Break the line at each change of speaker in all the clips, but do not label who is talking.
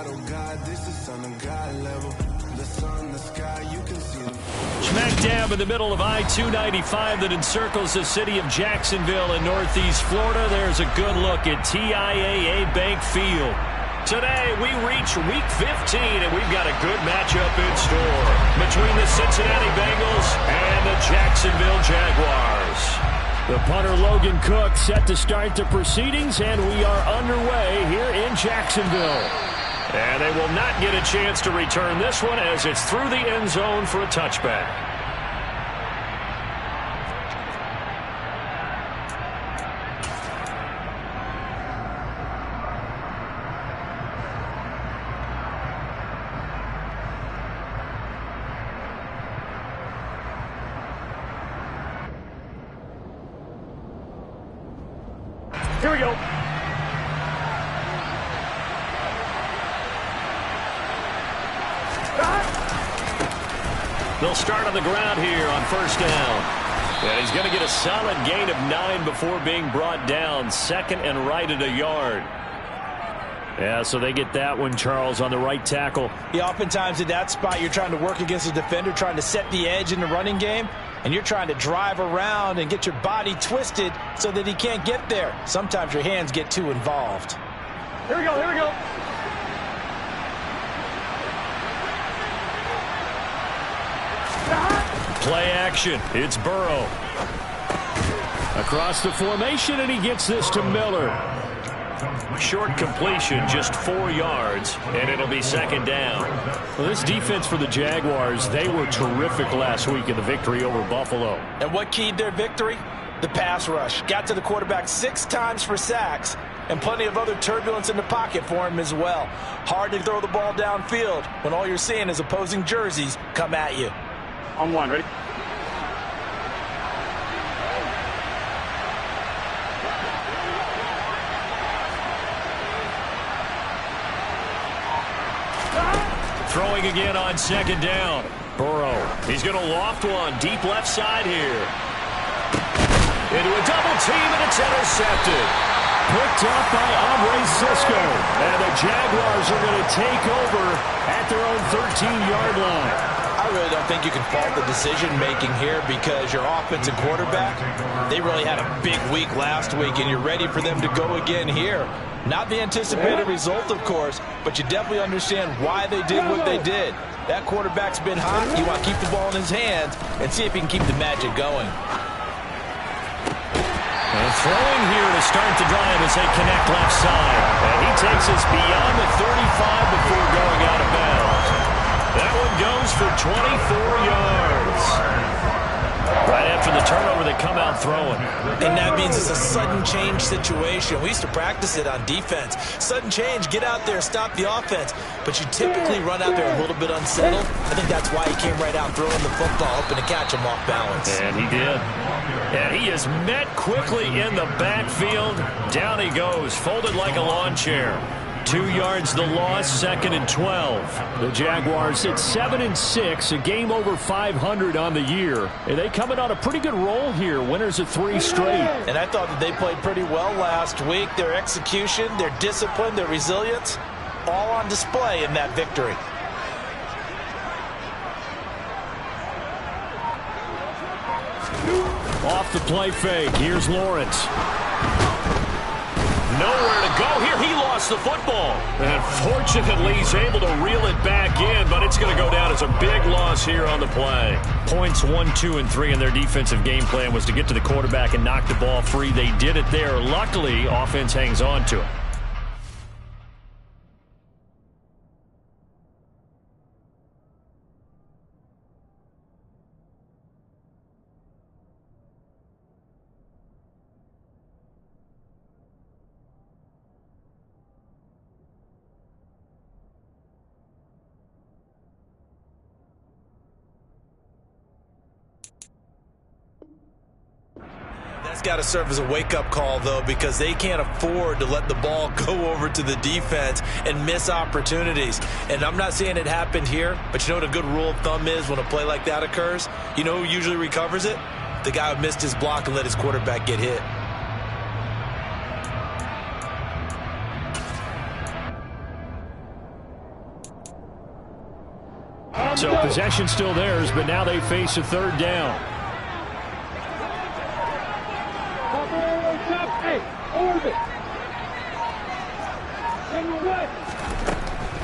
God, oh God, this is Son of God level. The sun, the sky, you can see them.
Smack dab in the middle of I-295 that encircles the city of Jacksonville in northeast Florida. There's a good look at TIAA Bank Field. Today, we reach Week 15, and we've got a good matchup in store between the Cincinnati Bengals and the Jacksonville Jaguars. The punter Logan Cook set to start the proceedings, and we are underway here in Jacksonville. And they will not get a chance to return this one as it's through the end zone for a touchback. Here we go. They'll start on the ground here on first down. And he's going to get a solid gain of 9 before being brought down. Second and right at a yard. Yeah, so they get that one, Charles, on the right tackle.
Yeah, oftentimes in that spot, you're trying to work against a defender, trying to set the edge in the running game, and you're trying to drive around and get your body twisted so that he can't get there. Sometimes your hands get too involved.
Here we go, here we go. Play action. It's Burrow. Across the formation, and he gets this to Miller. Short completion, just 4 yards, and it'll be second down. Well, this defense for the Jaguars, they were terrific last week in the victory over Buffalo.
And what keyed their victory? The pass rush. Got to the quarterback 6 times for sacks, and plenty of other turbulence in the pocket for him as well. Hard to throw the ball downfield when all you're seeing is opposing jerseys come at you.
On one, ready?
Throwing again on second down. Burrow. He's going to loft one deep left side here. Into a double team, and it's intercepted. Picked up by Andre Cisco. And the Jaguars are going to take over at their own 13-yard line.
I really don't think you can fault the decision-making here because your offensive quarterback, they really had a big week last week, and you're ready for them to go again here. Not the anticipated result, of course, but you definitely understand why they did what they did. That quarterback's been hot. You want to keep the ball in his hands and see if he can keep the magic going.
And throwing here to start the drive as they connect left side. And he takes us beyond the 35 before going out of bounds. That one goes for 24 yards. Right after the turnover, they come out throwing.
And that means it's a sudden change situation. We used to practice it on defense. Sudden change, get out there, stop the offense. But you typically run out there a little bit unsettled. I think that's why he came right out throwing the football, hoping to catch him off balance.
And he did. And he is met quickly in the backfield. Down he goes, folded like a lawn chair. 2 yards the loss, second and 12. The Jaguars at 7-6, a game over 500 on the year. And they coming on a pretty good roll here, winners of 3 straight.
And I thought that they played pretty well last week. Their execution, their discipline, their resilience, all on display in that victory.
Off the play fake, here's Lawrence. Nowhere to go here. He lost the football. And fortunately, he's able to reel it back in, but it's going to go down as a big loss here on the play. Points 1, 2, and 3 in their defensive game plan was to get to the quarterback and knock the ball free. They did it there. Luckily, offense hangs on to it.
That's got to serve as a wake-up call, though, because they can't afford to let the ball go over to the defense and miss opportunities. And I'm not saying it happened here, but you know what a good rule of thumb is when a play like that occurs? You know who usually recovers it? The guy who missed his block and let his quarterback get hit.
So possession still theirs, but now they face a third down.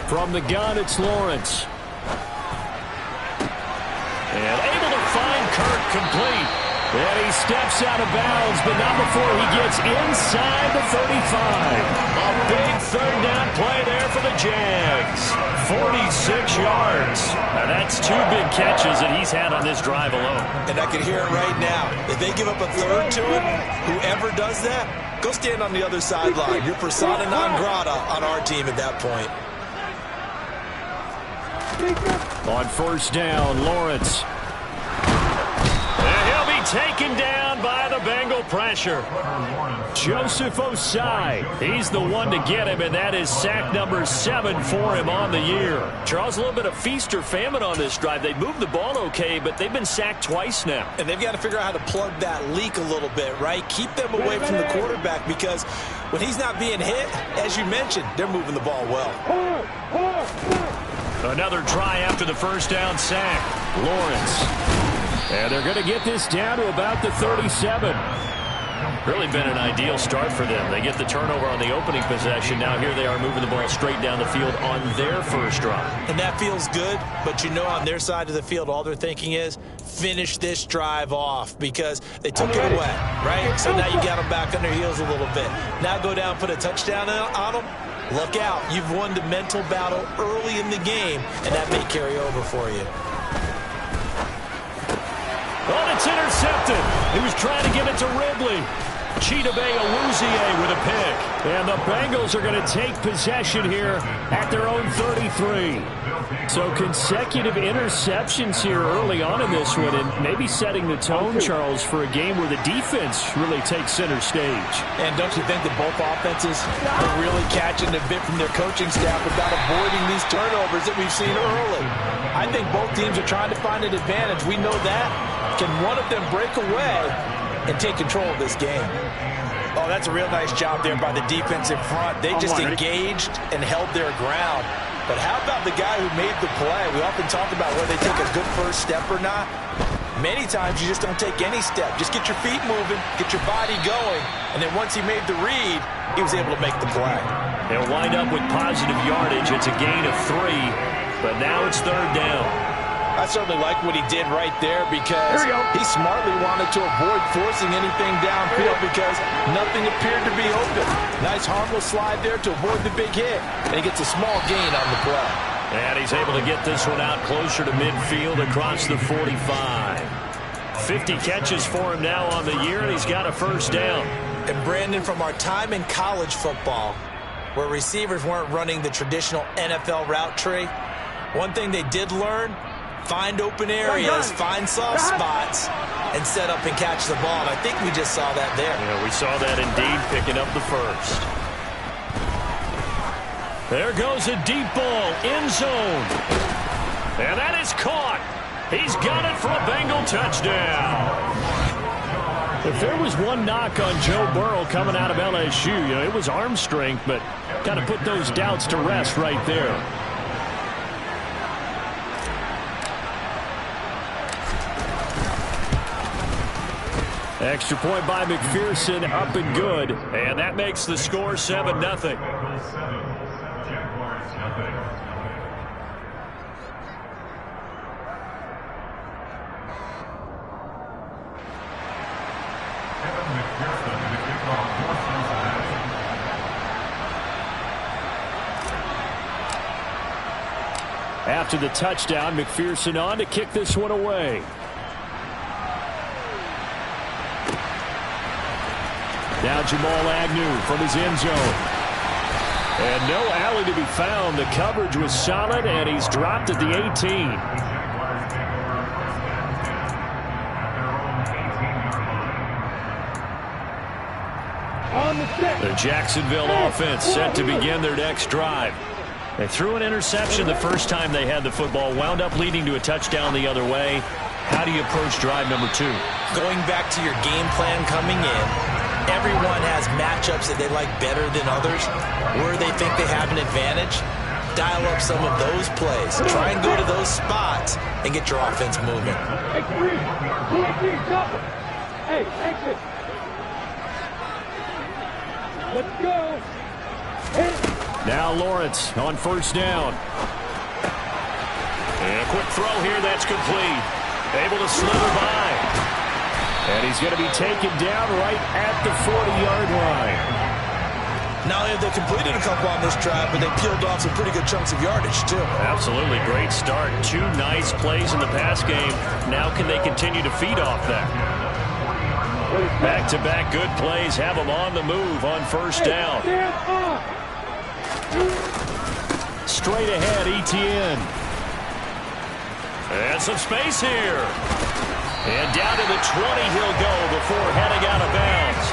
From the gun, it's Lawrence. And able to find Kirk complete. And he steps out of bounds, but not before he gets inside the 35. A big third down play there for the Jags. 46 yards. Now that's 2 big catches that he's had on this drive alone.
And I can hear it right now. If they give up a third to him, whoever does that, go stand on the other sideline. You're persona non grata on our team at that point.
On first down, Lawrence. And he'll be taken down by the Bengal pressure. Joseph Osai, he's the one to get him, and that is sack number 7 for him on the year. Charles, a little bit of feast or famine on this drive. They moved the ball okay, but they've been sacked twice now.
And they've got to figure out how to plug that leak a little bit, right? Keep them away from the quarterback, because when he's not being hit, as you mentioned, they're moving the ball well.
Another try after the first down sack. Lawrence. And they're going to get this down to about the 37. Really been an ideal start for them. They get the turnover on the opening possession. Now here they are moving the ball straight down the field on their first drive.
And that feels good, but you know on their side of the field, all they're thinking is finish this drive off, because they took it away, right? So now you got them back on their heels a little bit. Now go down, put a touchdown on them. Look out. You've won the mental battle early in the game, and that may carry over for you.
Oh, it's intercepted. He was trying to give it to Ridley. Chidobe Awuzie with a pick. And the Bengals are going to take possession here at their own 33. So consecutive interceptions here early on in this one, and maybe setting the tone, Charles, for a game where the defense really takes center stage.
And don't you think that both offenses are really catching a bit from their coaching staff about avoiding these turnovers that we've seen early? I think both teams are trying to find an advantage. We know that. Can one of them break away and take control of this game? Oh, that's a real nice job there by the defensive front. They just engaged and held their ground. But how about the guy who made the play? We often talk about whether they take a good first step or not. Many times you just don't take any step. Just get your feet moving, get your body going, and then once he made the read, he was able to make the play.
They'll wind up with positive yardage. It's a gain of 3, but now it's third down.
I certainly like what he did right there, because he smartly wanted to avoid forcing anything downfield because nothing appeared to be open. Nice harmless slide there to avoid the big hit, and he gets a small gain on the play.
And he's able to get this one out closer to midfield across the 45. 50 catches for him now on the year, and he's got a first down.
And Brandon, from our time in college football, where receivers weren't running the traditional NFL route tree, one thing they did learn: find open areas, find soft spots, and set up and catch the ball. And I think we just saw that there.
Yeah, we saw that indeed, picking up the first. There goes a deep ball, end zone. And that is caught. He's got it for a Bengal touchdown. If there was one knock on Joe Burrow coming out of LSU, it was arm strength, but got to put those doubts to rest right there. Extra point by McPherson, up and good. And that makes the score 7-0. After the touchdown, McPherson on to kick this one away. Now Jamal Agnew from his end zone. And no alley to be found. The coverage was solid, and he's dropped at the 18. The Jacksonville offense set to begin their next drive. They threw an interception the first time they had the football, wound up leading to a touchdown the other way. How do you approach drive number 2?
Going back to your game plan coming in, everyone has matchups that they like better than others, where they think they have an advantage. dial up some of those plays. Try and go to those spots and get your offense moving.
Hey, exit. Let's go.
Now Lawrence on first down. And a quick throw here, that's complete. Able to slither by. And he's going to be taken down right at the 40-yard line.
Not only have they completed a couple on this drive, but they peeled off some pretty good chunks of yardage, too.
Absolutely great start. 2 nice plays in the pass game. Now can they continue to feed off that? Back-to-back good plays have them on the move on first down. Straight ahead, Etienne. And some space here. And down to the 20 he'll go before heading out of bounds.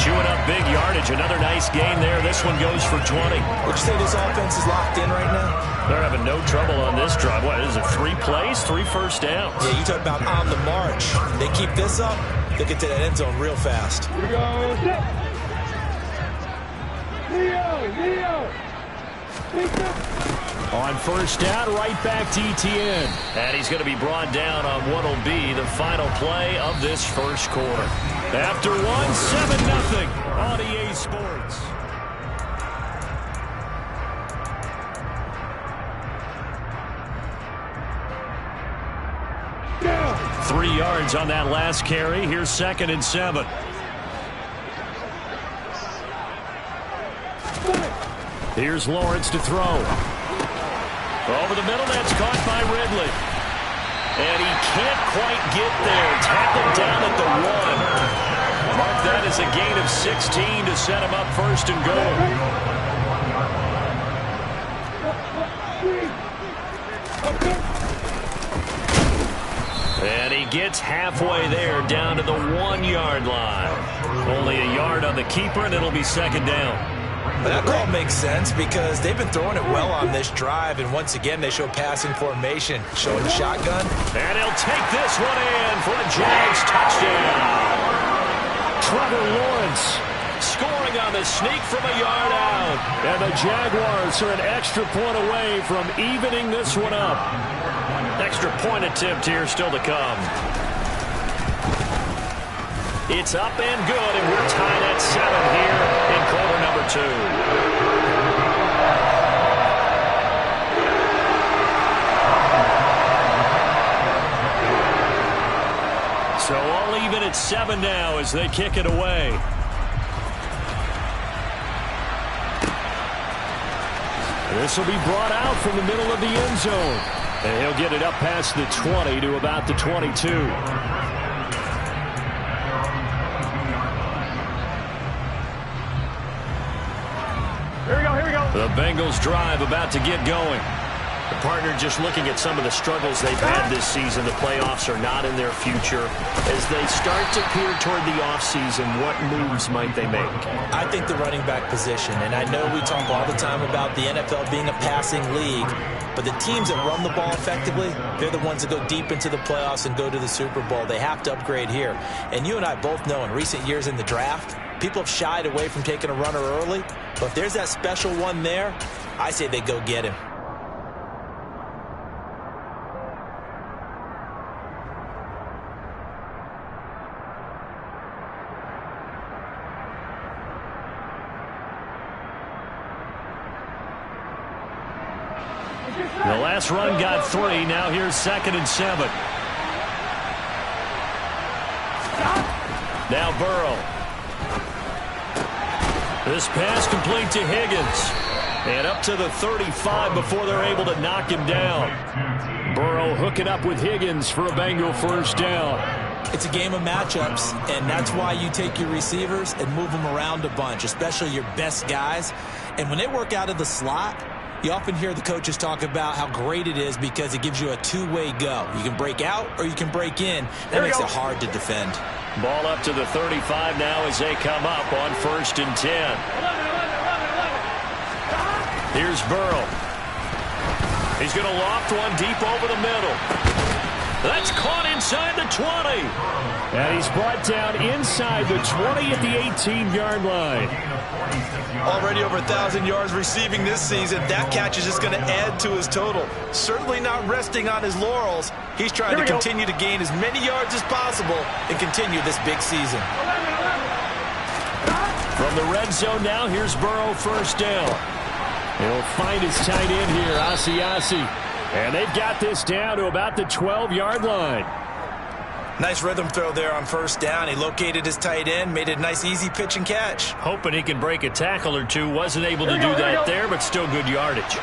Chewing up big yardage. Another nice gain there. This one goes for 20.
Would you say this offense is locked in right now?
They're having no trouble on this drive. What is it, 3 plays, 3 first downs?
Yeah, you talk about on the march. They keep this up, they'll get to that end zone real fast.
Here we go. Leo.
On first down, right back to Etienne. And he's going to be brought down on what will be the final play of this first quarter. After 1, 7-0 on EA Sports.
Down.
3 yards on that last carry. Here's 2nd and 7. Here's Lawrence to throw. Over the middle, that's caught by Ridley. And he can't quite get there. Tackled down at the 1. Mark that as a gain of 16 to set him up 1st and goal. And he gets halfway there, down to the 1-yard line. Only a yard on the keeper, and it'll be 2nd down.
But that call makes sense because they've been throwing it well on this drive, and once again they show passing formation, showing the shotgun.
And he'll take this one in for a Jags touchdown. Trevor Lawrence scoring on the sneak from a yard out. And the Jaguars are an extra point away from evening this one up. Extra point attempt here still to come. It's up and good, and we're tied at 7 here in quarter number 2. So all even at 7 now as they kick it away. This will be brought out from the middle of the end zone. And he'll get it up past the 20 to about the 22.
Here we go.
The Bengals drive about to get going. The partner just looking at some of the struggles they've had this season. The playoffs are not in their future. As they start to peer toward the offseason, what moves might they make?
I think the running back position, and I know we talk all the time about the NFL being a passing league, but the teams that run the ball effectively, they're the ones that go deep into the playoffs and go to the Super Bowl. They have to upgrade here. And you and I both know in recent years in the draft, people have shied away from taking a runner early. But if there's that special one there, I say they go get him.
The last run got 3. Now here's 2nd and 7. Now Burrow. This pass complete to Higgins. And up to the 35 before they're able to knock him down. Burrow hooking up with Higgins for a Bengal first down.
It's a game of matchups, and that's why you take your receivers and move them around a bunch, especially your best guys. And when they work out of the slot, you often hear the coaches talk about how great it is because it gives you a two-way go. You can break out or you can break in. That makes it hard to defend.
Ball up to the 35 now as they come up on 1st and 10. Here's Burrow. He's going to loft one deep over the middle. That's caught inside the 20. And he's brought down inside the 20 at the 18-yard line.
Already over 1,000 yards receiving this season. That catch is just going to add to his total. Certainly not resting on his laurels. He's trying to continue to gain as many yards as possible and continue this big season.
From the red zone now, here's Burrow first down. He'll find his tight end here, Asiasi. And they've got this down to about the 12-yard line.
Nice rhythm throw there on first down. He located his tight end, made it a nice easy pitch and catch.
Hoping he can break a tackle or two. Wasn't able to do that there, but still good yardage.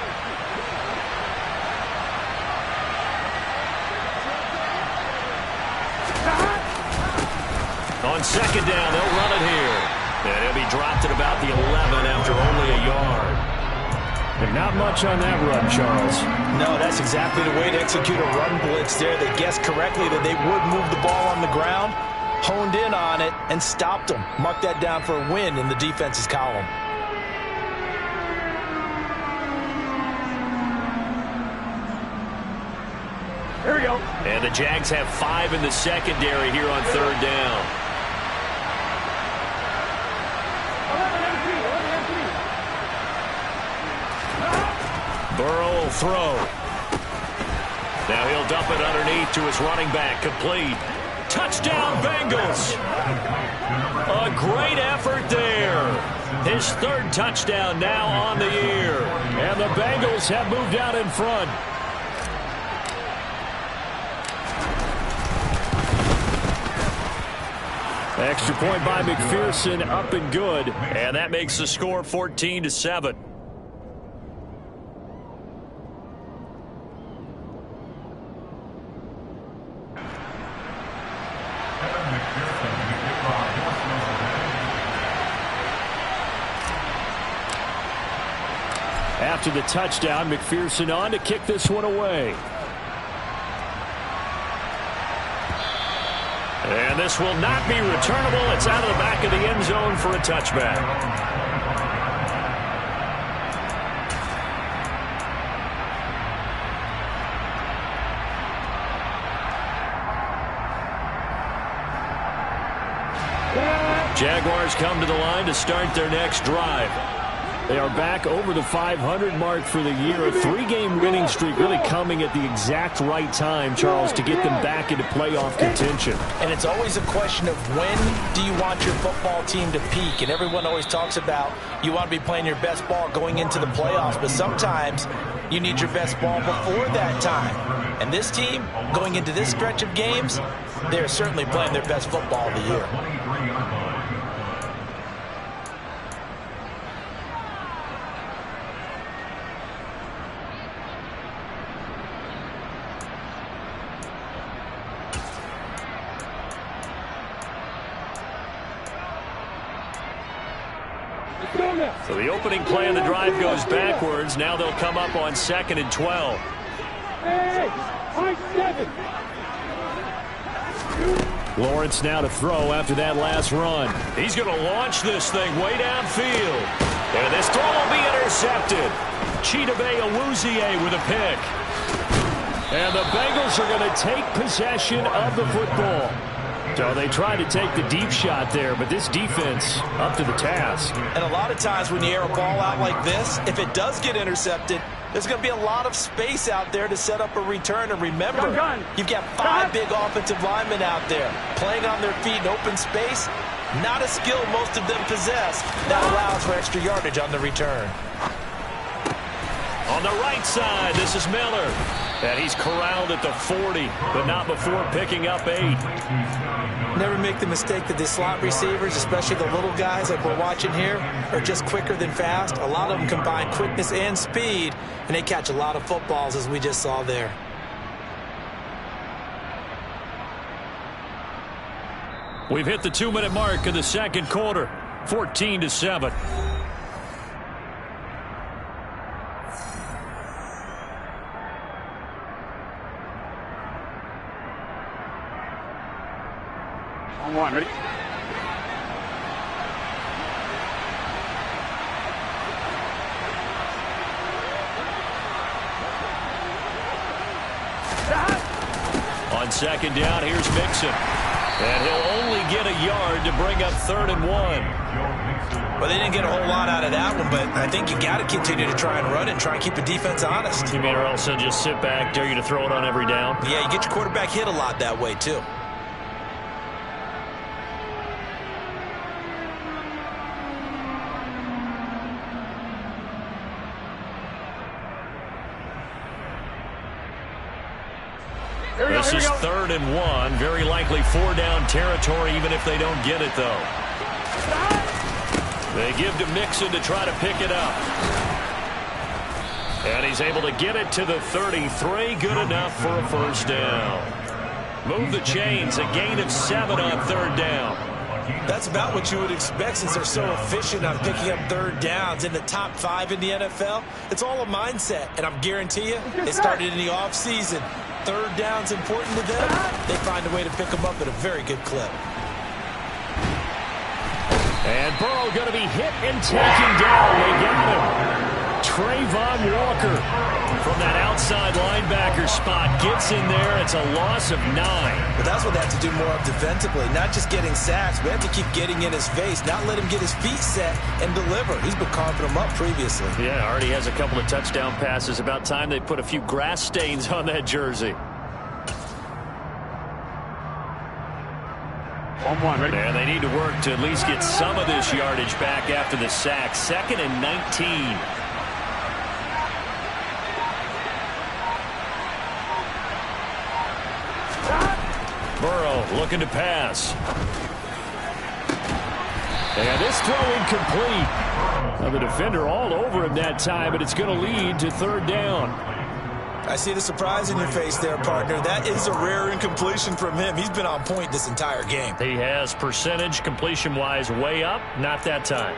On second down, they'll run it here. And he'll be dropped at about the 11 after only a yard. And not much on that run, Charles.
No, that's exactly the way to execute a run blitz there. They guessed correctly that they would move the ball on the ground, honed in on it, and stopped them. Mark that down for a win in the defense's column.
Here we go.
And the Jags have 5 in the secondary here on third down. Burrow will throw. Now he'll dump it underneath to his running back. Complete. Touchdown, Bengals. A great effort there. His third touchdown now on the year. And the Bengals have moved out in front. Extra point by McPherson, up and good. And that makes the score 14-7. After the touchdown, McPherson on to kick this one away. And this will not be returnable. It's out of the back of the end zone for a touchback. Jaguars come to the line to start their next drive. They are back over the 500 mark for the year. A 3-game winning streak really coming at the exact right time, Charles, to get them back into playoff contention.
And it's always a question of when do you want your football team to peak? And everyone always talks about you want to be playing your best ball going into the playoffs, but sometimes you need your best ball before that time. And this team, going into this stretch of games, they're certainly playing their best football of the year.
So the opening play of the drive goes backwards. Now they'll come up on 2nd and 12.
Hey, high 7.
Lawrence now to throw after that last run. He's going to launch this thing way downfield. And this throw will be intercepted. Chidobe Awuzie with a pick. And the Bengals are going to take possession of the football. So they tried to take the deep shot there, but this defense up to the task.
And a lot of times when you air a ball out like this, if it does get intercepted, there's going to be a lot of space out there to set up a return. And remember, you've got 5 big offensive linemen out there playing on their feet in open space. Not a skill most of them possess. That allows for extra yardage on the return.
On the right side, this is Miller. And he's corralled at the 40, but not before picking up 8.
Never make the mistake that the slot receivers, especially the little guys like we're watching here, are just quicker than fast. A lot of them combine quickness and speed, and they catch a lot of footballs, as we just saw there.
We've hit the 2-minute mark of the second quarter, 14-7.
On 1, ready?
On second down. Here's Mixon. And he'll only get a yard to bring up 3rd and 1.
Well, they didn't get a whole lot out of that one, but I think you got to continue to try and run and try and keep the defense honest.
You mean, or else they'll just sit back, dare you to throw it on every down?
Yeah, you get your quarterback hit a lot that way, too.
This is 3rd and 1. Very likely 4-down territory, even if they don't get it, though. They give to Mixon to try to pick it up. And he's able to get it to the 33. Good enough for a first down. Move the chains. A gain of 7 on 3rd down.
That's about what you would expect since they're so efficient on picking up 3rd downs in the top 5 in the NFL. It's all a mindset, and I'm guarantee you it started in the offseason. 3rd down's important to them. They find a way to pick them up at a very good clip.
And Burrow going to be hit and taken down. They got him. Trayvon Walker from that outside linebacker spot gets in there. It's a loss of 9.
But that's what they have to do more of defensively. Not just getting sacks, but have to keep getting in his face, not let him get his feet set and deliver. He's been carving them up previously.
Yeah, already has a couple of touchdown passes. About time they put a few grass stains on that jersey.
Ready?
And they need to work to at least get some of this yardage back after the sack. 2nd and 19. Burrow looking to pass. And this throw incomplete. Well, the defender all over him that time, but it's going to lead to 3rd down.
I see the surprise in your face there, partner. That is a rare incompletion from him. He's been on point this entire game.
He has percentage completion-wise way up. Not that time.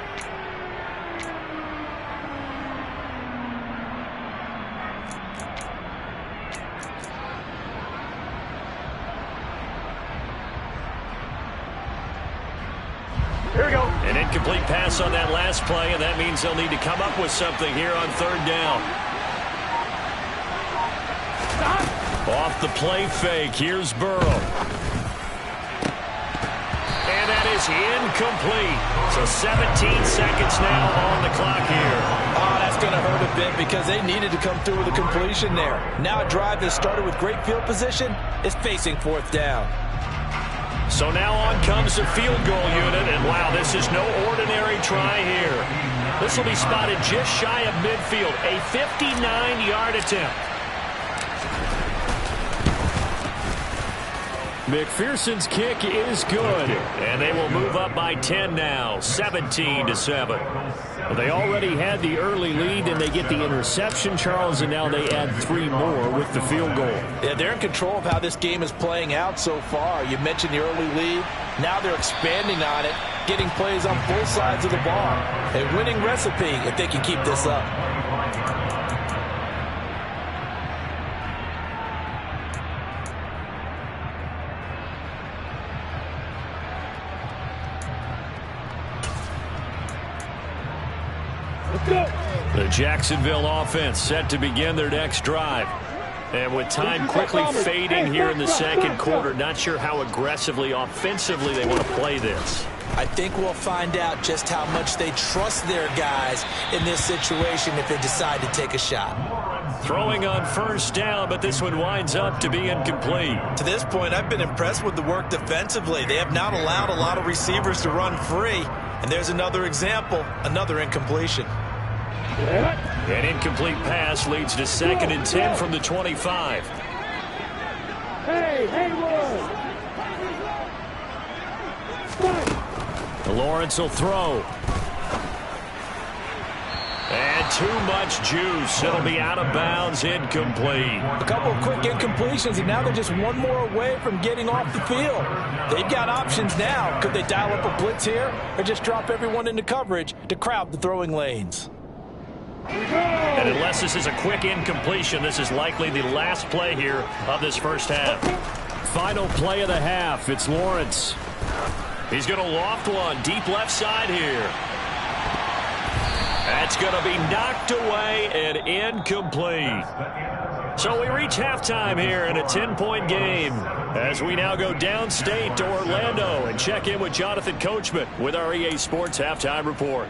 Here we go.
An incomplete pass on that last play, and that means they'll need to come up with something here on 3rd down. Off the play fake, here's Burrow. And that is incomplete. So 17 seconds now on the clock here.
Oh, that's going to hurt a bit because they needed to come through with a completion there. Now a drive that started with great field position is facing 4th down.
So now on comes the field goal unit, and wow, this is no ordinary try here. This will be spotted just shy of midfield, a 59-yard attempt. McPherson's kick is good, and they will move up by 10 now, 17-7. Well, they already had the early lead, and they get the interception, Charles, and now they add 3 more with the field goal.
Yeah, they're in control of how this game is playing out so far. You mentioned the early lead. Now they're expanding on it, getting plays on both sides of the ball. A winning recipe if they can keep this up.
The Jacksonville offense set to begin their next drive. And with time quickly fading here in the second quarter, not sure how aggressively, offensively they want to play this.
I think we'll find out just how much they trust their guys in this situation if they decide to take a shot.
Throwing on 1st down, but this one winds up to be incomplete.
To this point, I've been impressed with the work defensively. They have not allowed a lot of receivers to run free. And there's another example, another incompletion.
An incomplete pass leads to 2nd and 10 from the 25.
Hey, Haywood!
Lawrence will throw. And too much juice. It'll be out of bounds, incomplete.
A couple of quick incompletions, and now they're just one more away from getting off the field. They've got options now. Could they dial up a blitz here or just drop everyone into coverage to crowd the throwing lanes?
And unless this is a quick incompletion, this is likely the last play here of this first half. Final play of the half. It's Lawrence. He's going to loft one deep left side here. That's going to be knocked away and incomplete. So we reach halftime here in a 10-point game as we now go downstate to Orlando and check in with Jonathan Coachman with our EA Sports Halftime Report.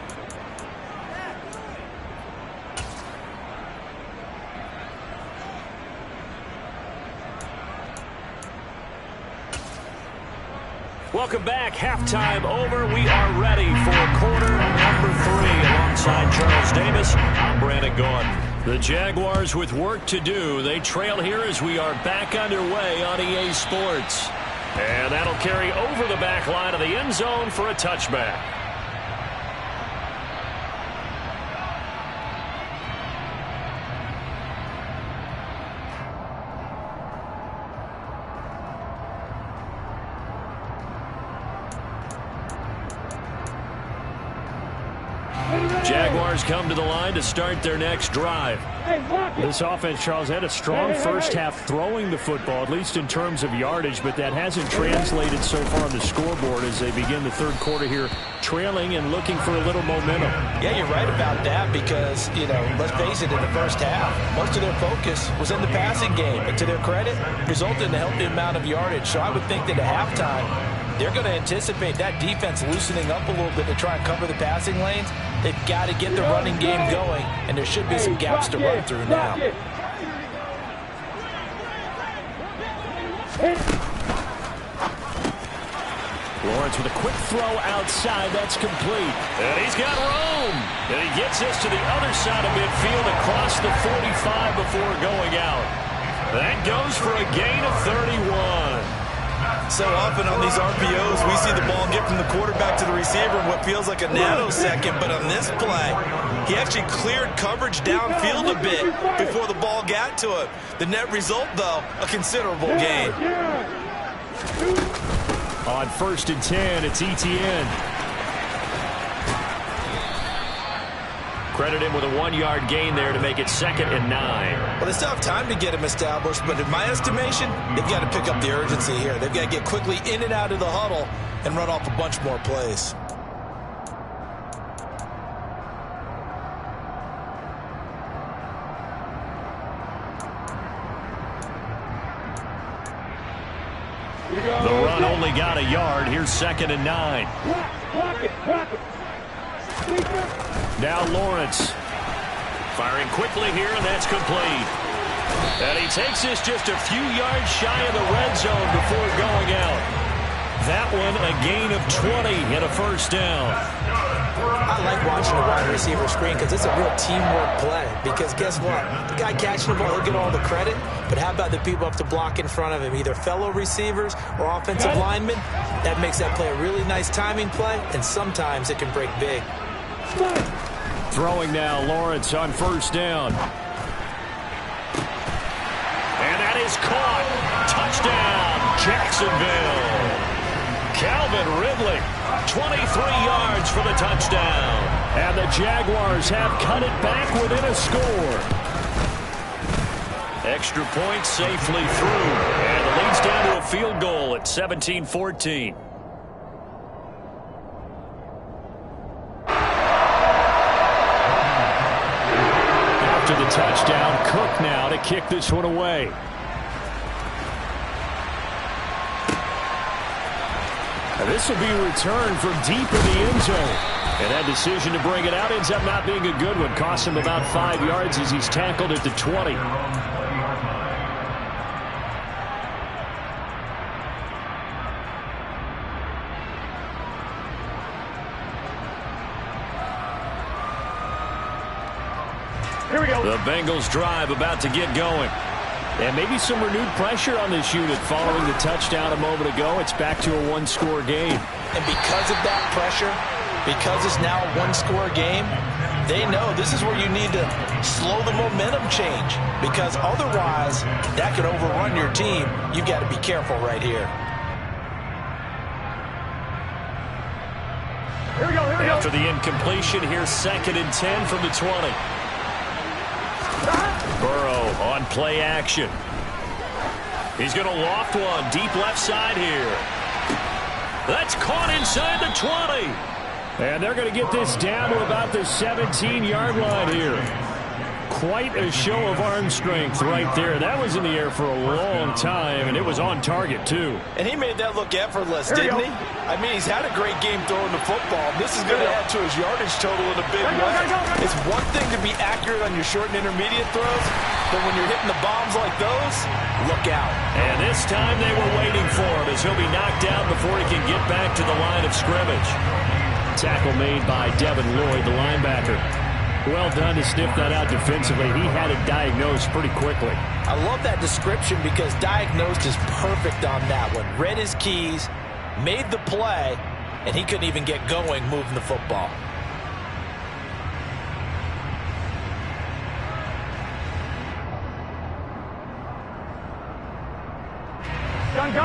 Welcome back. Halftime over. We are ready for quarter number 3. Alongside Charles Davis, I'm Brandon Gaudin. The Jaguars with work to do. They trail here as we are back underway on EA Sports. And that'll carry over the back line of the end zone for a touchback. Jaguars come to the line to start their next drive.
This offense, Charles, had a strong first half throwing the football, at least in terms of yardage, but that hasn't translated so far on the scoreboard as they begin the third quarter here, trailing and looking for a little momentum.
Yeah, you're right about that because, let's face it, in the first half, most of their focus was in the passing game. And to their credit, resulted in a healthy amount of yardage. So I would think that at halftime, they're going to anticipate that defense loosening up a little bit to try and cover the passing lanes. They've got to get the running game going, and there should be some gaps to run through now.
Lawrence with a quick throw outside. That's complete. And he's got room. And he gets this to the other side of midfield across the 45 before going out. That goes for a gain of 31.
So often on these RPOs, we see the ball get from the quarterback to the receiver in what feels like a nanosecond. But on this play, he actually cleared coverage downfield a bit before the ball got to him. The net result, though, a considerable gain.
On 1st and 10, it's Etienne. Credit him with a 1-yard gain there to make it 2nd and 9.
Well, they still have time to get him established, but in my estimation, they've got to pick up the urgency here. They've got to get quickly in and out of the huddle and run off a bunch more plays.
The run only got a yard. Here's 2nd and 9. Now Lawrence firing quickly here, and that's complete. And he takes this just a few yards shy of the red zone before going out. That one a gain of 20 and a first down.
I like watching the wide receiver screen because it's a real teamwork play. Because guess what? The guy catching the ball, he'll get all the credit. But how about the people up to block in front of him, either fellow receivers or offensive linemen? That makes that play a really nice timing play, and sometimes it can break big.
Throwing now, Lawrence on 1st down. And that is caught. Touchdown, Jacksonville. Calvin Ridley, 23 yards for the touchdown. And the Jaguars have cut it back within a score. Extra point safely through. And it leads down to a field goal at 17-14. After the touchdown, Cook now to kick this one away. And this will be returned from deep in the end zone. And that decision to bring it out ends up not being a good one. Costs him about 5 yards as he's tackled at the 20.
Here we go.
The Bengals drive about to get going. And maybe some renewed pressure on this unit following the touchdown a moment ago. It's back to a 1-score game.
And because of that pressure, because it's now a 1-score game, they know this is where you need to slow the momentum change. Because otherwise, that could overrun your team. You've got to be careful right here.
Here we go. Here we go.
After the incompletion, here's 2nd and 10 from the 20. Burrow on play action. He's going to loft one deep left side here. That's caught inside the 20.
And they're going to get this down to about the 17-yard line here. Quite a show of arm strength right there. That was in the air for a long time, and it was on target, too.
And he made that look effortless, didn't he? I mean, he's had a great game throwing the football. This is going to add to his yardage total in a big way. It's one thing to be accurate on your short and intermediate throws, but when you're hitting the bombs like those, look out.
And this time they were waiting for him as he'll be knocked down before he can get back to the line of scrimmage.
Tackle made by Devin Lloyd, the linebacker. Well done to sniff that out defensively. He had it diagnosed pretty quickly.
I love that description because diagnosed is perfect on that one. Read his keys, made the play, and he couldn't even get going moving the football.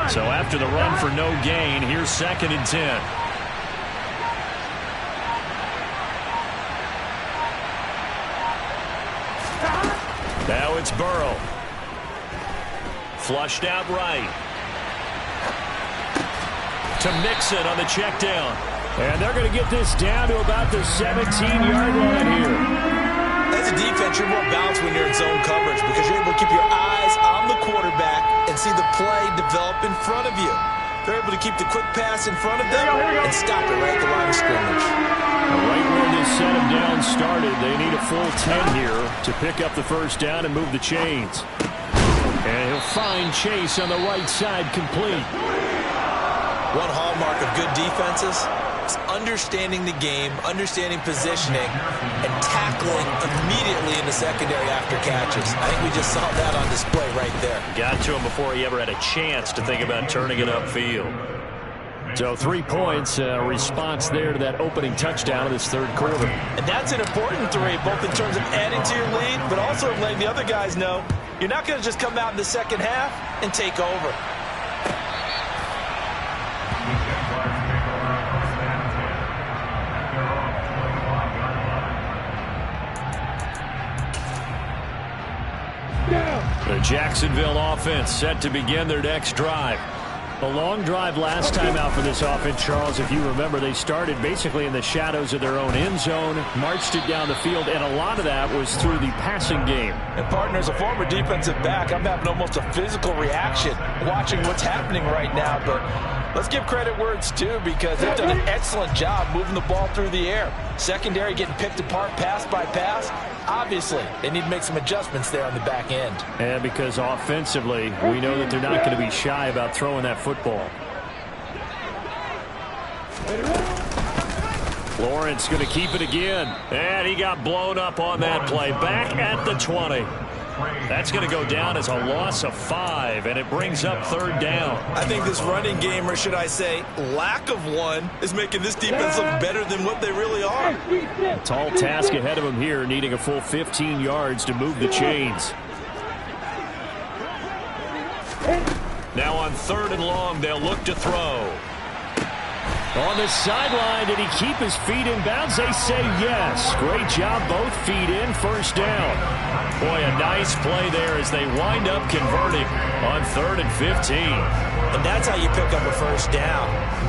So after the run for no gain, here's 2nd and 10. Now it's Burrow. Flushed out right. To Mixon on the check down.
And they're going to get this down to about the 17-yard line here.
As a defense, you're more balanced when you're in zone coverage because you're able to keep your eyes on the quarterback and see the play develop in front of you. They're able to keep the quick pass in front of them and stop it right at the line of scrimmage.
Right where this set him down started, they need a full 10 here to pick up the first down and move the chains. And he'll find Chase on the right side complete.
One hallmark of good defenses is understanding the game, understanding positioning, and tackling immediately in the secondary after catches. I think we just saw that on display right there.
Got to him before he ever had a chance to think about turning it upfield.
So 3 points, response there to that opening touchdown in this third quarter.
And that's an important 3, both in terms of adding to your lead, but also letting the other guys know you're not going to just come out in the second half and take over.
The Jacksonville offense set to begin their next drive.
A long drive last time out for this offense, Charles. If you remember, they started basically in the shadows of their own end zone, marched it down the field, and a lot of that was through the passing game.
And, partner, as a former defensive back, I'm having almost a physical reaction watching what's happening right now. But let's give credit where it's due because they've done an excellent job moving the ball through the air. Secondary getting picked apart pass by pass. Obviously, they need to make some adjustments there on the back end.
And because offensively, we know that they're not going to be shy about throwing that football.
Lawrence going to keep it again. And he got blown up on that play. Back at the 20. That's going to go down as a loss of 5, and it brings up 3rd down.
I think this running game, or should I say lack of one, is making this defense look better than what they really are.
A tall task ahead of them here, needing a full 15 yards to move the chains.
Now on 3rd and long, they'll look to throw.
On the sideline, did he keep his feet in bounds? They say yes. Great job, both feet in, first down.
Boy, a nice play there as they wind up converting on 3rd and 15.
And that's how you pick up a first down.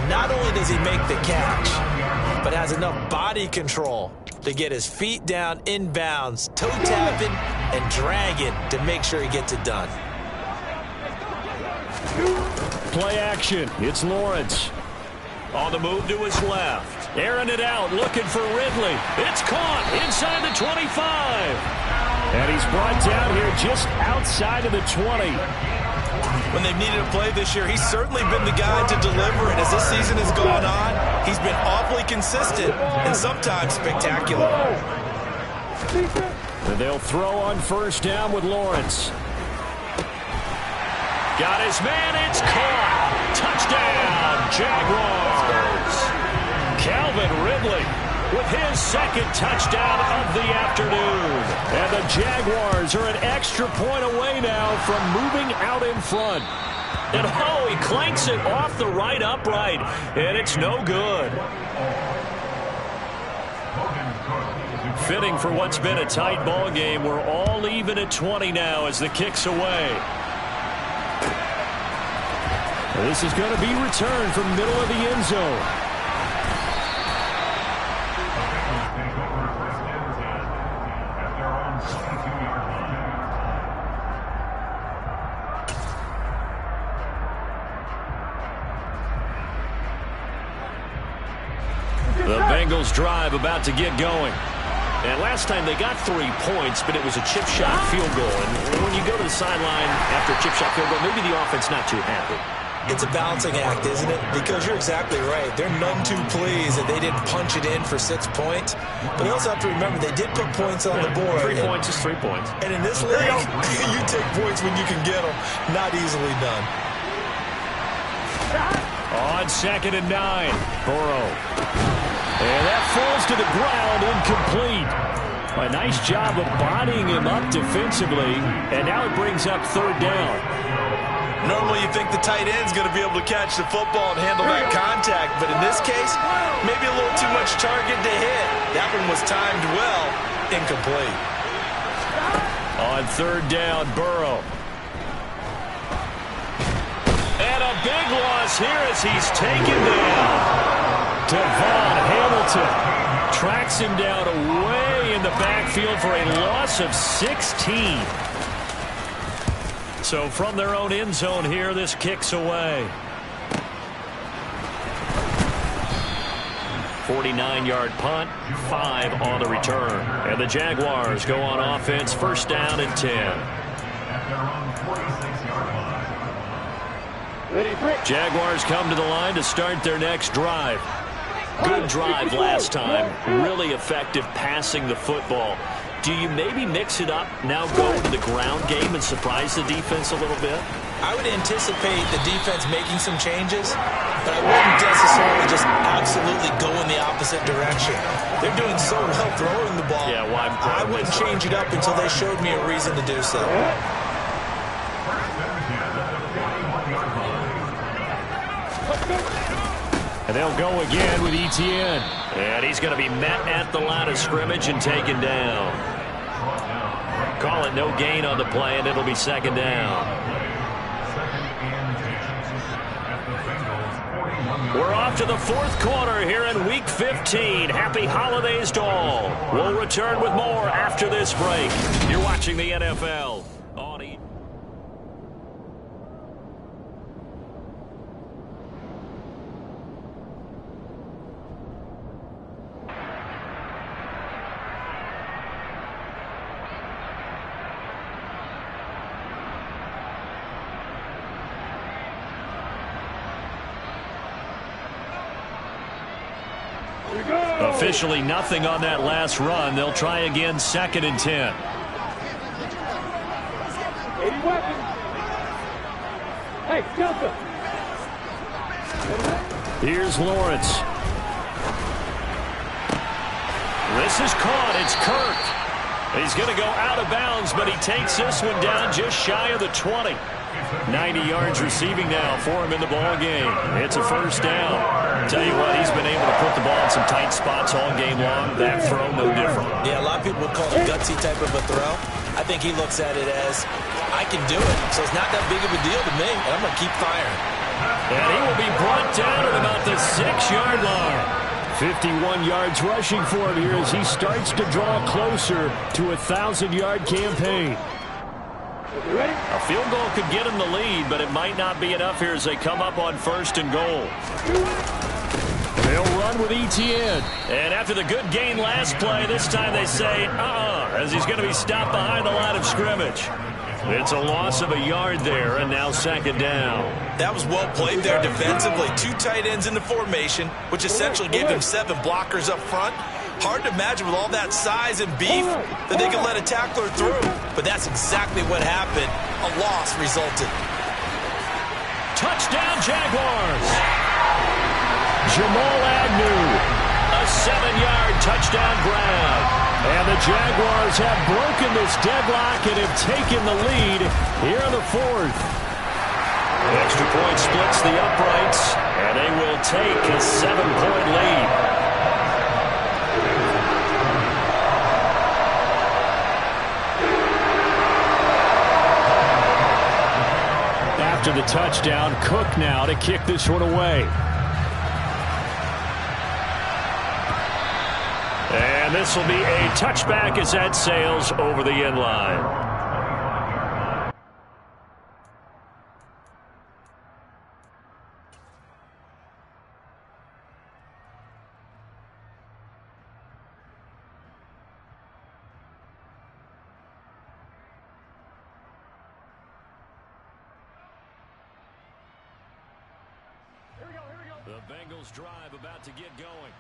Not only does he make the catch, but has enough body control to get his feet down in bounds, toe tapping and dragging to make sure he gets it done.
Play action. It's Lawrence.
On the move to his left. Airing it out, looking for Ridley. It's caught inside the 25.
And he's brought down here just outside of the 20.
When they've needed a play this year, he's certainly been the guy to deliver. And as this season has gone on, he's been awfully consistent and sometimes spectacular.
And they'll throw on first down with Lawrence.
Got his man, it's caught. Touchdown, Jaguars. Calvin Ridley with his 2nd touchdown of the afternoon.
And the Jaguars are an extra point away now from moving out in front.
And oh, he clanks it off the right upright, and it's no good. Fitting for what's been a tight ball game. We're all even at 20 now as the kick's away.
This is going to be returned from middle of the end zone.
Bengals drive about to get going. And last time they got 3 points, but it was a chip shot field goal. And when you go to the sideline after a chip shot field goal, maybe the offense not too happy.
It's a balancing act, isn't it? Because you're exactly right. They're none too pleased that they didn't punch it in for 6 points. But you also have to remember they did put points on the board.
3 points is 3 points.
And in this league, you take points when you can get them. Not easily done.
On 2nd and 9, Burrow. And that falls to the ground, incomplete. A nice job of bodying him up defensively, and now it brings up 3rd down.
Normally you think the tight end's going to be able to catch the football and handle that contact, but in this case, maybe a little too much target to hit. That one was timed well, incomplete.
On 3rd down, Burrow. And a big loss here as he's taken down. Devon Hamilton tracks him down away in the backfield for a loss of 16. So from their own end zone here, this kicks away. 49-yard punt, 5 on the return. And the Jaguars go on offense, 1st down and 10. Jaguars come to the line to start their next drive. Good drive last time. Really effective passing the football. Do you maybe mix it up, now go to the ground game and surprise the defense a little bit?
I would anticipate the defense making some changes, but I wouldn't necessarily just absolutely go in the opposite direction. They're doing so well throwing the ball.
Yeah,
I wouldn't change it up until they showed me a reason to do so.
And they'll go again with Etienne. And he's going to be met at the line of scrimmage and taken down. Call it no gain on the play, and it'll be 2nd down. We're off to the 4th quarter here in Week 15. Happy holidays to all. We'll return with more after this break. You're watching the NFL on E! Officially nothing on that last run. They'll try again, 2nd and 10. Here's Lawrence. This is caught. It's Kirk. He's going to go out of bounds, but he takes this one down just shy of the 20. 90 yards receiving now for him in the ball game. It's a 1st down. Tell you what, he's been able to put the ball in some tight spots all game long. That throw, no different.
Yeah, a lot of people would call it a gutsy type of a throw. I think he looks at it as, I can do it, so it's not that big of a deal to me, and I'm going to keep firing.
And he will be brought down at about the 6-yard line. 51 yards rushing for him here as he starts to draw closer to a 1,000-yard campaign. A field goal could get him the lead, but it might not be enough here as they come up on 1st and goal. They'll run with Etienne. And after the good gain last play, this time they say, as he's going to be stopped behind the line of scrimmage. It's a loss of a yard there, and now 2nd down.
That was well played there defensively. 2 tight ends in the formation, which essentially gave them 7 blockers up front. Hard to imagine with all that size and beef that they could let a tackler through. But that's exactly what happened. A loss resulted.
Touchdown, Jaguars. Jamal Agnew, a 7-yard touchdown grab. And the Jaguars have broken this deadlock and have taken the lead here in the 4th. Extra point splits the uprights, and they will take a 7-point lead. After the touchdown, Cook now to kick this one away. And this will be a touchback as that sails over the end line. Bengals drive about to get going.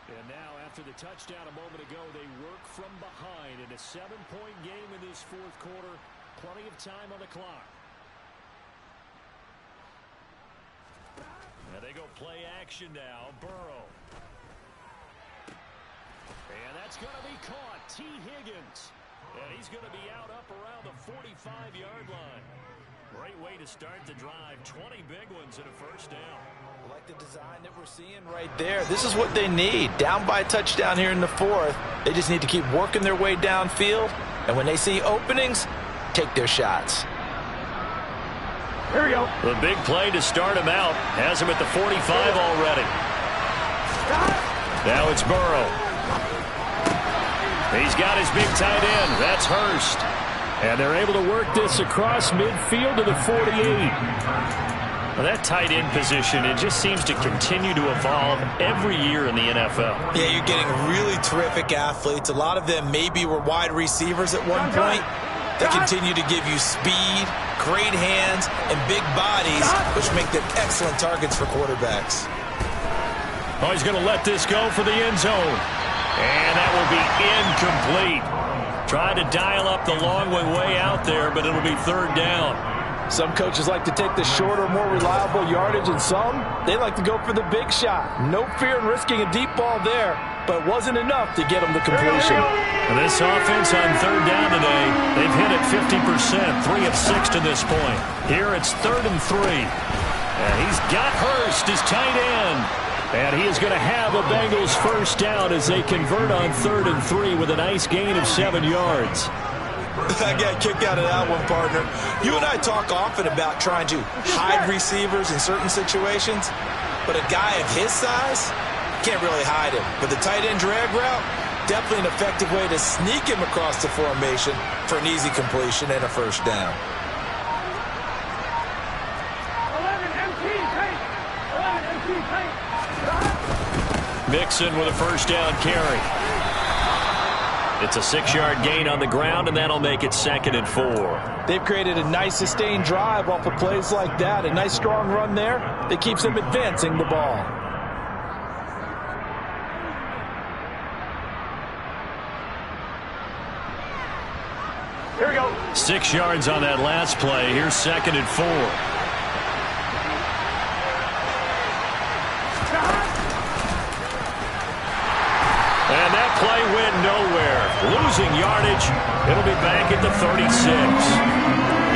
And now, after the touchdown a moment ago, they work from behind in a 7-point game in this fourth quarter. Plenty of time on the clock.
And they go play action now. Burrow.
And that's going to be caught. T. Higgins. And he's going to be out up around the 45-yard line. Great way to start the drive. 20 big ones and a first down.
I like the design that we're seeing right there. This is what they need. Down by a touchdown here in the fourth. They just need to keep working their way downfield. And when they see openings, take their shots.
Here we go.
The big play to start him out. Has him at the 45 already. Now it's Burrow. He's got his big tight end. That's Hurst.
And they're able to work this across midfield to the 48.
Well, that tight end position, it just seems to continue to evolve every year in the NFL.
Yeah, you're getting really terrific athletes. A lot of them maybe were wide receivers at one point. They continue to give you speed, great hands, and big bodies, which make them excellent targets for quarterbacks.
Oh, he's going to let this go for the end zone. And that will be incomplete. Tried to dial up the long one way out there, but it'll be third down.
Some coaches like to take the shorter, more reliable yardage, and some, they like to go for the big shot. No fear in risking a deep ball there, but it wasn't enough to get them the completion.
And this offense on third down today, they've hit it 50%, 3 of 6 to this point. Here it's 3rd and 3. And he's got Hurst, his tight end. And he is going to have a Bengals first down as they convert on 3rd and 3 with a nice gain of 7 yards.
I got a kick out of that one, partner. You and I talk often about trying to hide receivers in certain situations, but a guy of his size can't really hide him. But the tight end drag route, definitely an effective way to sneak him across the formation for an easy completion and a first down.
Mixon with a first down carry. It's a 6-yard gain on the ground, and that'll make it 2nd and 4.
They've created a nice sustained drive off of plays like that. A nice strong run there that keeps them advancing the ball.
Here we go.
6 yards on that last play. Here's 2nd and 4. And that play went nowhere. Losing yardage. It'll be back at the 36.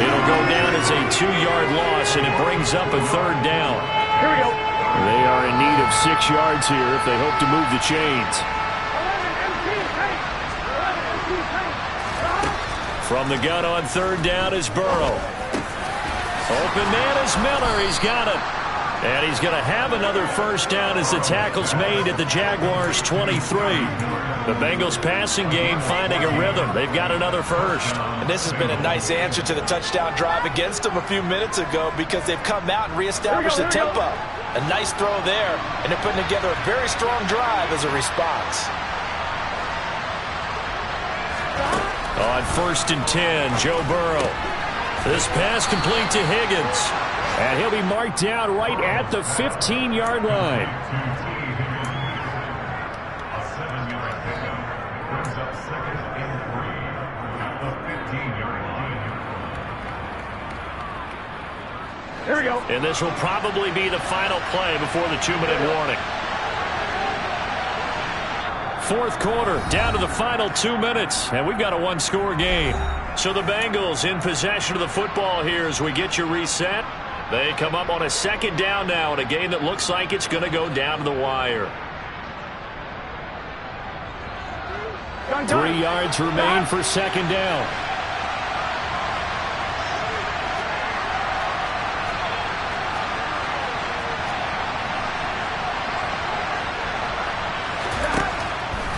It'll go down as a 2-yard loss, and it brings up a 3rd down.
Here we go.
They are in need of 6 yards here if they hope to move the chains. From the gun on 3rd down is Burrow. Open man is Miller. He's got it. And he's going to have another first down as the tackle's made at the Jaguars' 23. The Bengals passing game finding a rhythm. They've got another first.
And this has been a nice answer to the touchdown drive against them a few minutes ago because they've come out and reestablished the tempo. A nice throw there, and they're putting together a very strong drive as a response.
On 1st and 10, Joe Burrow. This pass complete to Higgins.
And he'll be marked down right at the 15-yard line. Here we go.
And this will probably be the final play before the 2-minute warning. 4th quarter, down to the final 2 minutes, and we've got a 1-score game. So the Bengals in possession of the football here as we get you reset. They come up on a 2nd down now in a game that looks like it's going to go down to the wire. 3 yards remain for 2nd down.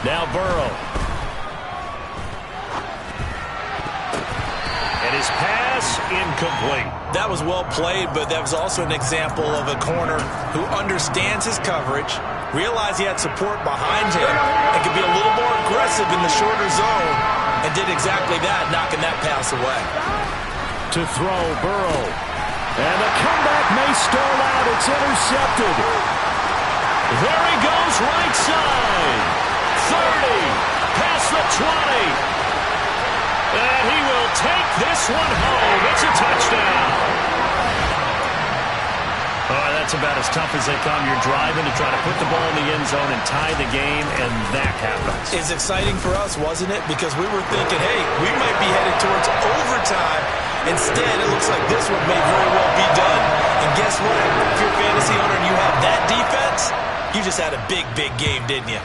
Now Burrow. And his pass incomplete.
That was well played, but that was also an example of a corner who understands his coverage, realized he had support behind him, and could be a little more aggressive in the shorter zone, and did exactly that, knocking that pass away.
To throw, Burrow. And the comeback may stall out. It's intercepted. There he goes, right side. 30, past the 20. And he will take this one home. It's a touchdown. That's about as tough as they come. You're driving to try to put the ball in the end zone and tie the game, and that happens.
It's exciting for us, wasn't it? Because we were thinking, hey, we might be headed towards overtime. Instead, it looks like this one may very well be done. And guess what? If you're a fantasy owner and you have that defense, you just had a big, big game, didn't you?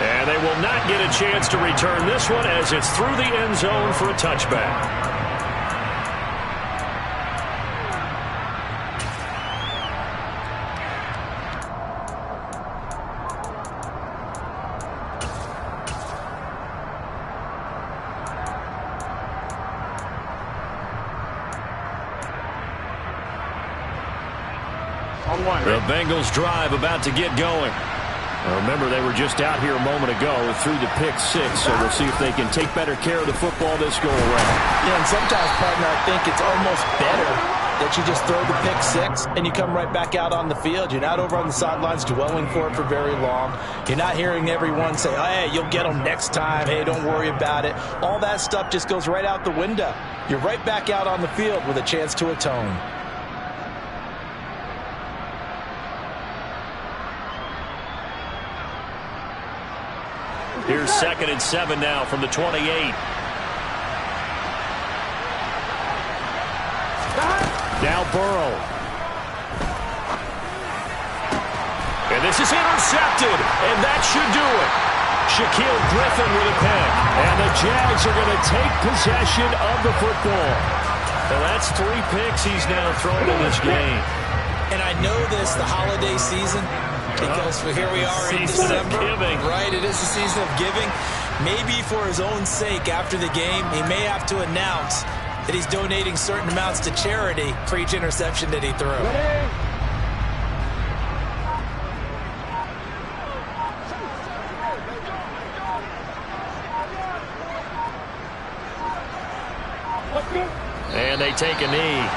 And they will not get a chance to return this one as it's through the end zone for a touchback. The Bengals drive about to get going. Remember, they were just out here a moment ago through the pick six, so we'll see if they can take better care of the football this go around.
Yeah, and sometimes, partner, I think it's almost better that you just throw the pick six and you come right back out on the field. You're not over on the sidelines dwelling for it for very long. You're not hearing everyone say, oh, hey, you'll get them next time. Hey, don't worry about it. All that stuff just goes right out the window. You're right back out on the field with a chance to atone.
Here's 2nd and 7 now from the 28. Now Burrow. And this is intercepted, and that should do it. Shaquille Griffin with a pick. And the Jags are going to take possession of the football. Well, that's 3 picks he's now thrown in this game.
And I know this, the holiday season, because here we are in December, right? It is the season of giving. Maybe for his own sake, after the game, he may have to announce that he's donating certain amounts to charity for each interception that he threw.
And they take a knee.